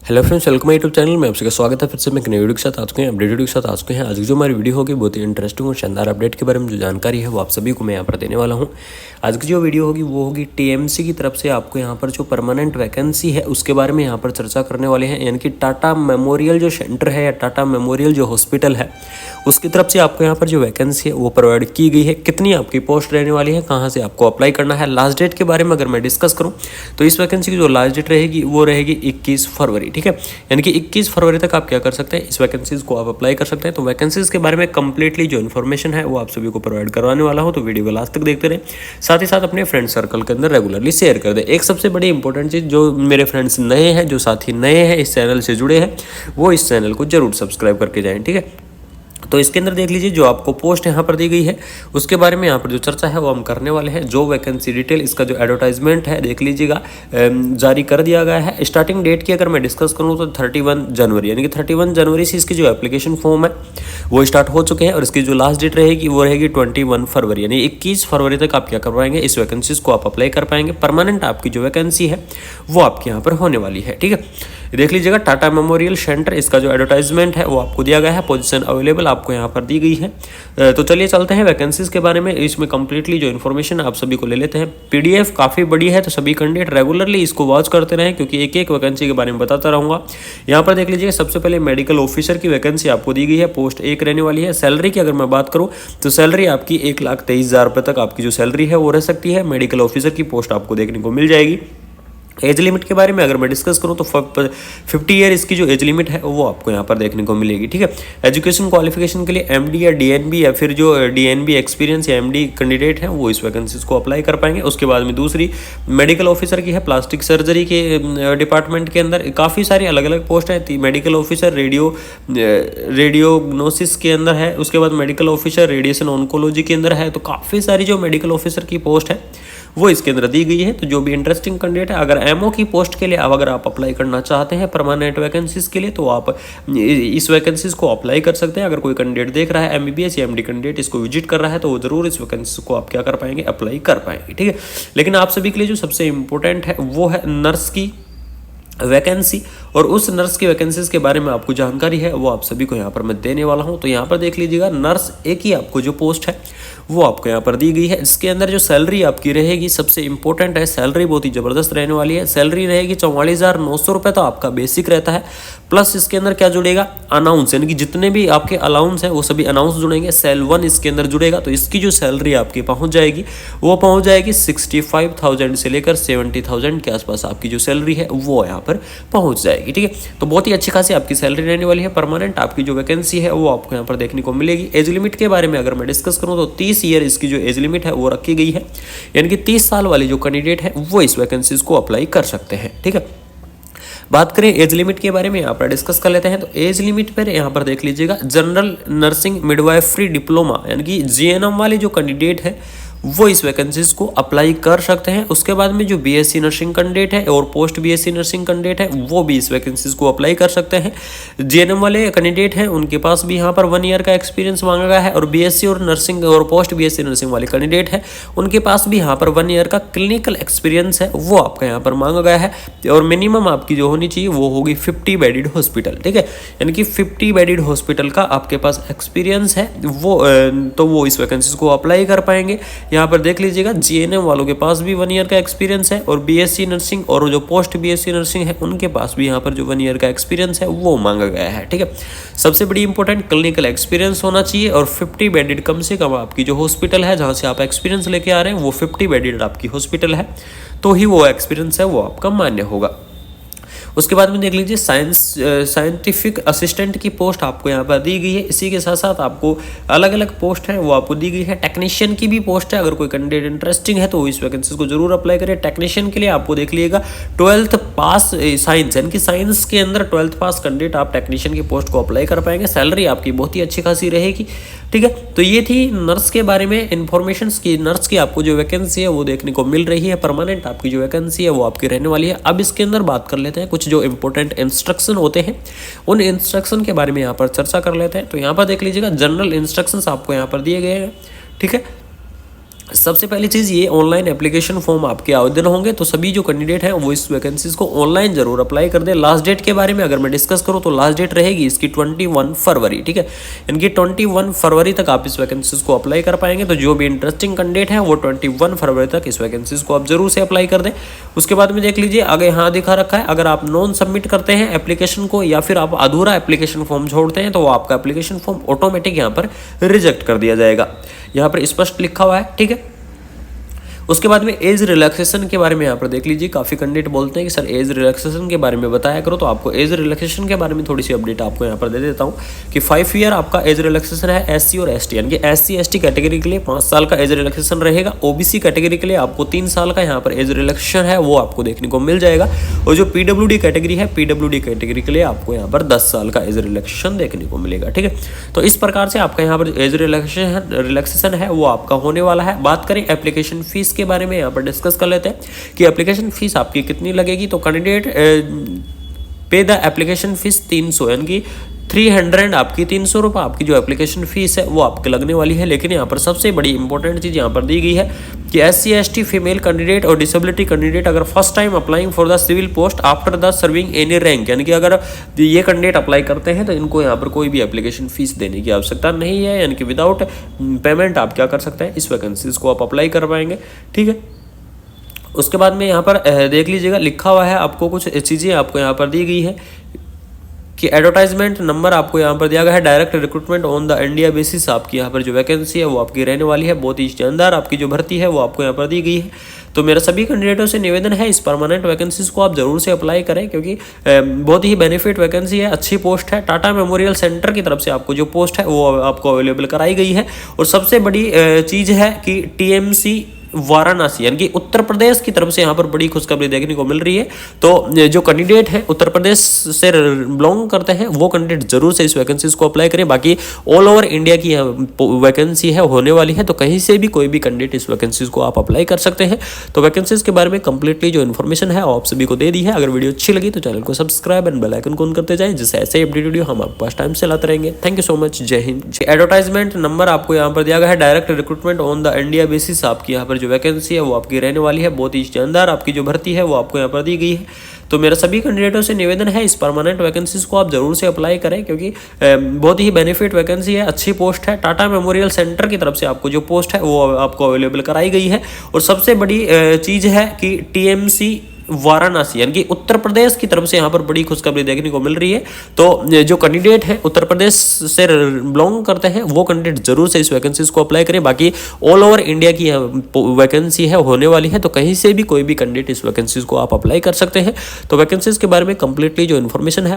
Hello friends, welcome YouTube channel में आप सबका स्वागत है। फिर से मैं एक नई वीडियो के साथ आ चुके हैं, अपडेट वीडियो के साथ आ चुके हैं। आज की जो हमारी वीडियो होगी बहुत ही इंटरेस्टिंग और शानदार अपडेट के बारे में जो जानकारी है वो आप सभी को मैं यहाँ पर देने वाला हूँ। आज की जो वीडियो होगी वो होगी टीएमसी की तरफ से आपको यहाँ पर जो परमानेंट वैकेंसी है उसके बारे में यहाँ पर चर्चा करने वाले हैं। यानी कि टाटा मेमोरियल जो सेंटर है या टाटा मेमोरियल जो हॉस्पिटल है उसकी तरफ से आपको यहाँ पर जो वैकेंसी है वो प्रोवाइड की गई है। कितनी आपकी पोस्ट रहने वाली है, कहाँ से आपको अप्लाई करना है, लास्ट डेट के बारे में अगर मैं डिस्कस करूँ तो इस वैकेंसी की जो लास्ट डेट रहेगी वो रहेगी 21 फरवरी। ठीक है, यानी कि 21 फरवरी तक आप क्या कर सकते हैं, इस वैकेंसीज को आप अप्लाई कर सकते हैं। तो वैकेंसीज के बारे में कंप्लीटली जो इन्फॉर्मेशन है वो आप सभी को प्रोवाइड करवाने वाला हूं, तो वीडियो को लास्ट तक देखते रहें। साथ ही साथ अपने फ्रेंड सर्कल के अंदर रेगुलरली शेयर कर दें। एक सबसे बड़ी इंपॉर्टेंट चीज़, जो मेरे फ्रेंड्स नए हैं, जो साथी नए हैं इस चैनल से जुड़े हैं, वो इस चैनल को जरूर सब्सक्राइब करके जाएँ। ठीक है, तो इसके अंदर देख लीजिए जो आपको पोस्ट यहाँ पर दी गई है उसके बारे में यहाँ पर जो चर्चा है वो हम करने वाले हैं। जो वैकेंसी डिटेल, इसका जो एडवर्टाइजमेंट है देख लीजिएगा, जारी कर दिया गया है। स्टार्टिंग डेट की अगर मैं डिस्कस करूँ तो 31 जनवरी, यानी कि 31 जनवरी से इसकी जो एप्लीकेशन फॉर्म है वो स्टार्ट हो चुके हैं और इसकी जो लास्ट डेट रहेगी वो रहेगी 21 फरवरी, यानी 21 फरवरी तक आप क्या करवाएंगे, इस वैकेंसीज को आप अप्लाई कर पाएंगे। परमानेंट आपकी जो वैकेंसी है वो आपके यहाँ पर होने वाली है। ठीक है, देख लीजिएगा टाटा मेमोरियल सेंटर, इसका जो एडवर्टाइजमेंट है वो आपको दिया गया है। पोजीशन अवेलेबल आपको यहाँ पर दी गई है। तो चलिए चलते हैं वैकेंसीज के बारे में। इसमें कंप्लीटली जो इन्फॉर्मेशन आप सभी को ले लेते हैं। पीडीएफ काफ़ी बड़ी है तो सभी कैंडिडेट रेगुलरली इसको वॉच करते रहें, क्योंकि एक एक वैकेंसी के बारे में बताता रहूँगा। यहाँ पर देख लीजिए सबसे पहले मेडिकल ऑफिसर की वैकेंसी आपको दी गई है, पोस्ट 1 रहने वाली है। सैलरी की अगर मैं बात करूँ तो सैलरी आपकी 1,23,000 रुपये तक आपकी जो सैलरी है वो रह सकती है। मेडिकल ऑफिसर की पोस्ट आपको देखने को मिल जाएगी। एज लिमिट के बारे में अगर मैं डिस्कस करूं तो 50 ईयर इसकी जो एज लिमिट है वो आपको यहाँ पर देखने को मिलेगी। ठीक है, एजुकेशन क्वालिफिकेशन के लिए एमडी या डीएनबी या फिर जो डीएनबी एक्सपीरियंस या एमडी कैंडिडेट हैं वो इस वैकेंसीज को अप्लाई कर पाएंगे। उसके बाद में दूसरी मेडिकल ऑफिसर की है, प्लास्टिक सर्जरी के डिपार्टमेंट के अंदर काफ़ी सारी अलग अलग पोस्ट है। मेडिकल ऑफिसर रेडियोग्नोसिस के अंदर है, उसके बाद मेडिकल ऑफिसर रेडिएशन ऑन्कोलॉजी के अंदर है। तो काफ़ी सारी जो मेडिकल ऑफिसर की पोस्ट है वो इसके अंदर दी गई है। तो जो भी इंटरेस्टिंग कैंडिडेट है, अगर एमओ की पोस्ट के लिए अगर आप अप्लाई करना चाहते हैं परमानेंट वैकेंसीज के लिए, तो आप इस वैकेंसीज को अप्लाई कर सकते हैं। अगर कोई कैंडिडेट देख रहा है एमबीबीएस या एमडी कैंडिडेट इसको विजिट कर रहा है तो वो जरूर इस वैकेंसीज को आप क्या कर पाएंगे, अप्लाई कर पाएंगे। ठीक है, लेकिन आप सभी के लिए जो सबसे इंपॉर्टेंट है वो है नर्स की वैकेंसी, और उस नर्स की वैकेंसीज के बारे में आपको जानकारी है वो आप सभी को यहाँ पर मैं देने वाला हूँ। तो यहाँ पर देख लीजिएगा नर्स एक ही आपको जो पोस्ट है वो आपको यहाँ पर दी गई है। इसके अंदर जो सैलरी आपकी रहेगी, सबसे इंपॉर्टेंट है, सैलरी बहुत ही ज़बरदस्त रहने वाली है। सैलरी रहेगी 44,900 रुपये, तो आपका बेसिक रहता है। प्लस इसके अंदर क्या जुड़ेगा, अनाउंस, यानी कि जितने भी आपके अलाउंस हैं वो सभी अनाउंस जुड़ेंगे। सेल 1 इसके अंदर जुड़ेगा, तो इसकी जो सैलरी आपकी पहुँच जाएगी वो पहुँच जाएगी 65,000 से लेकर 70,000 के आसपास आपकी जो सैलरी है वो यहाँ पर पहुँच जाएगी। ठीक है, तो बहुत ही अच्छी खासी आपकी सैलरी रहने वाली है। परमानेंट आपकी जो वैकेंसी है वो आपको यहाँ पर देखने को मिलेगी। एज लिमिट के बारे में अगर मैं डिस्कस करूँ तो 30 ईयर इसकी जो एज लिमिट है वो रखी गई है, यानी कि 30 साल वाले जो कैंडिडेट है वो इस वैकेंसीज को अप्लाई कर सकते हैं। ठीक है, बात करें एज लिमिट के बारे में यहाँ पर डिस्कस कर लेते हैं। तो एज लिमिट पर यहाँ पर देख लीजिएगा जनरल नर्सिंग मिडवाइफरी डिप्लोमा, यानी कि जीएनएम वाले जो कैंडिडेट है वो इस वैकेंसीज को अप्लाई कर सकते हैं। उसके बाद में जो बीएससी नर्सिंग कैंडिडेट है और पोस्ट बीएससी नर्सिंग कैंडिडेट है वो भी इस वैकेंसीज को अप्लाई कर सकते हैं। जीएनएम वाले कैंडिडेट हैं उनके पास भी यहाँ पर 1 ईयर का एक्सपीरियंस मांगा गया है, और बीएससी और नर्सिंग और पोस्ट बीएससी नर्सिंग वाले कैंडिडेट हैं उनके पास भी यहाँ पर 1 ईयर का क्लिनिकल एक्सपीरियंस है वो आपका यहाँ पर मांगा गया है। और मिनिमम आपकी जो होनी चाहिए वो होगी 50 बेडेड हॉस्पिटल। ठीक है, यानी कि 50 बेडेड हॉस्पिटल का आपके पास एक्सपीरियंस है वो इस वैकेंसीज को अप्लाई कर पाएंगे। यहाँ पर देख लीजिएगा जीएनएम वालों के पास भी 1 ईयर का एक्सपीरियंस है, और बीएससी नर्सिंग और जो पोस्ट बीएससी नर्सिंग है उनके पास भी यहाँ पर जो 1 ईयर का एक्सपीरियंस है वो मांगा गया है। ठीक है, सबसे बड़ी इंपॉर्टेंट क्लिनिकल एक्सपीरियंस होना चाहिए, और 50 बेडेड कम से कम आपकी जो हॉस्पिटल है जहाँ से आप एक्सपीरियंस लेके आ रहे हैं वो 50 बेडेड आपकी हॉस्पिटल है, तो ही वो एक्सपीरियंस है वो आपका मान्य होगा। उसके बाद में देख लीजिए साइंटिफिक असिस्टेंट की पोस्ट आपको यहाँ पर दी गई है। इसी के साथ साथ आपको अलग अलग पोस्ट है वो आपको दी गई है। टेक्नीशियन की भी पोस्ट है, अगर कोई कैंडिडेट इंटरेस्टिंग है तो इस वैकेंसी को जरूर अप्लाई करें। टेक्नीशियन के लिए आपको देख लीजिएगा 12th पास साइंस, यानी कि साइंस के अंदर 12th पास कैंडिडेट आप टेक्नीशियन की पोस्ट को अप्लाई कर पाएंगे। सैलरी आपकी बहुत ही अच्छी खासी रहेगी। ठीक है, तो ये थी नर्स के बारे में इन्फॉर्मेशन की। नर्स की आपको जो वैकेंसी है वो देखने को मिल रही है। परमानेंट आपकी जो वैकेंसी है वो आपकी रहने वाली है। अब इसके अंदर बात कर लेते हैं कुछ जो इंपॉर्टेंट इंस्ट्रक्शन होते हैं उन इंस्ट्रक्शन के बारे में यहाँ पर चर्चा कर लेते हैं। तो यहाँ पर देख लीजिएगा जनरल इंस्ट्रक्शंस आपको यहाँ पर दिए गए हैं। ठीक है, सबसे पहली चीज़ ये ऑनलाइन एप्लीकेशन फॉर्म आपके आवेदन होंगे, तो सभी जो कैंडिडेट हैं वो इस वैकेंसीज को ऑनलाइन जरूर अप्लाई कर दें। लास्ट डेट के बारे में अगर मैं डिस्कस करूँ तो लास्ट डेट रहेगी इसकी 21 फरवरी, ठीक है। इनकी 21 फरवरी तक आप इस वैकेंसीज को अप्लाई कर पाएंगे। तो जो भी इंटरेस्टिंग कैंडिडेट है वो 21 फरवरी तक इस वैकेंसीज को आप जरूर से अप्लाई कर दें। उसके बाद में देख लीजिए आगे यहाँ दिखा रखा है, अगर आप नॉन सबमिट करते हैं एप्लीकेशन को या फिर आप अधूरा एप्लीकेशन फॉर्म छोड़ते हैं तो वो आपका एप्लीकेशन फॉर्म ऑटोमेटिक यहाँ पर रिजेक्ट कर दिया जाएगा। यहाँ पर स्पष्ट लिखा हुआ है, ठीक है। उसके बाद में एज रिलैक्सेशन के बारे में यहाँ पर देख लीजिए, काफ़ी कैंडिडेट बोलते हैं कि सर एज रिलैक्सेशन के बारे में बताया करो, तो आपको एज रिलैक्सेशन के बारे में थोड़ी सी अपडेट आपको यहाँ पर दे देता हूँ कि 5 ईयर आपका एज रिलैक्सेशन है SC और ST, यानी कि SC ST कैटेगरी के लिए 5 साल का एज रिलैक्सेशन रहेगा। OBC कैटेगरी के लिए आपको 3 साल का यहाँ पर एज रिलैक्सेशन है वो आपको देखने को मिल जाएगा। और जो PWD कैटेगरी है, PWD कैटेगरी के लिए आपको यहाँ पर 10 साल का एज रिलैक्सेशन देखने को मिलेगा, ठीक है। तो इस प्रकार से आपका यहाँ पर एज रिलैक्सेशन है वो आपका होने वाला है। बात करें एप्लीकेशन फीस के बारे में यहाँ पर डिस्कस कर लेते हैं कि एप्लीकेशन फीस आपकी कितनी लगेगी। तो कैंडिडेट पे द एप्लीकेशन फीस 300, यानी कि 300 आपकी 300 रुपये आपकी जो एप्लीकेशन फीस है वो आपके लगने वाली है। लेकिन यहाँ पर सबसे बड़ी इंपॉर्टेंट चीज़ यहाँ पर दी गई है कि SC ST फीमेल कैंडिडेट और डिसेबिलिटी कैंडिडेट अगर first time applying for the civil post after the serving any rank, यानी कि अगर ये कैंडिडेट अप्लाई करते हैं तो इनको यहाँ पर कोई भी एप्लीकेशन फीस देने की आवश्यकता नहीं है, यानी कि विदाउट पेमेंट आप क्या कर सकते हैं, इस वैकेंसीज को आप अप्लाई कर पाएंगे, ठीक है। उसके बाद में यहाँ पर देख लीजिएगा लिखा हुआ है, आपको कुछ चीज़ें आपको यहाँ पर दी गई है कि एडवर्टाइजमेंट नंबर आपको यहाँ पर दिया गया है। Direct recruitment on the India basis आपकी यहाँ पर जो वैकेंसी है वो आपकी रहने वाली है। बहुत ही शानदार आपकी जो भर्ती है वो आपको यहाँ पर दी गई है। तो मेरा सभी कैंडिडेटों से निवेदन है इस परमानेंट वैकेंसीज को आप जरूर से अप्लाई करें, क्योंकि बहुत ही बेनिफिट वैकेंसी है, अच्छी पोस्ट है। टाटा मेमोरियल सेंटर की तरफ से आपको जो पोस्ट है वो आपको अवेलेबल कराई गई है। और सबसे बड़ी चीज़ है कि TMC वाराणसी, यानी कि उत्तर प्रदेश की तरफ से यहाँ पर बड़ी खुशखबरी देखने को मिल रही है। तो जो कैंडिडेट है उत्तर प्रदेश से बिलोंग करते हैं वो कैंडिडेट जरूर से इस वैकेंसीज को अप्लाई करें। बाकी ऑल ओवर इंडिया की वैकेंसी है होने वाली है, तो कहीं से भी कोई भी कैंडिडेट इस वैकेंसीज को आप अप्लाई कर सकते हैं। तो वैकेंसीज के बारे में कंप्लीटली जो इन्फॉर्मेशन है आप सभी को दे दी है। अगर वीडियो अच्छी लगी तो चैनल को subscribe and bell icon on करते जाएं, जिससे ऐसे अपडेट वीडियो हम आपके पास टाइम से लाते रहेंगे। थैंक यू सो मच, जय हिंद। एडवर्टाइजमेंट नंबर आपको यहाँ पर दिया गया है। Direct recruitment on the India basis आपकी यहाँ पर जो वैकेंसी है वो आपकी रहने वाली है। बहुत ही शानदार आपकी जो भर्ती है वो आपको यहाँ पर दी गई है। तो मेरा सभी कैंडिडेटों से निवेदन है इस परमानेंट वैकेंसीज को आप जरूर से अप्लाई करें, क्योंकि बहुत ही बेनिफिट वैकेंसी है, अच्छी पोस्ट है। टाटा मेमोरियल सेंटर की तरफ से आपको जो पोस्ट है वो आपको अवेलेबल कराई गई है। और सबसे बड़ी चीज़ है कि TMC वाराणसी, यानी कि उत्तर प्रदेश की तरफ से यहाँ पर बड़ी खुशखबरी देखने को मिल रही है। तो जो कैंडिडेट है उत्तर प्रदेश से बिलोंग करते हैं वो कैंडिडेट जरूर से इस वैकेंसीज को अप्लाई करें। बाकी ऑल ओवर इंडिया की वैकेंसी है होने वाली है, तो कहीं से भी कोई भी कैंडिडेट इस वैकेंसीज को आप अप्लाई कर सकते हैं। तो वैकेंसीज के बारे में कंप्लीटली जो इन्फॉर्मेशन है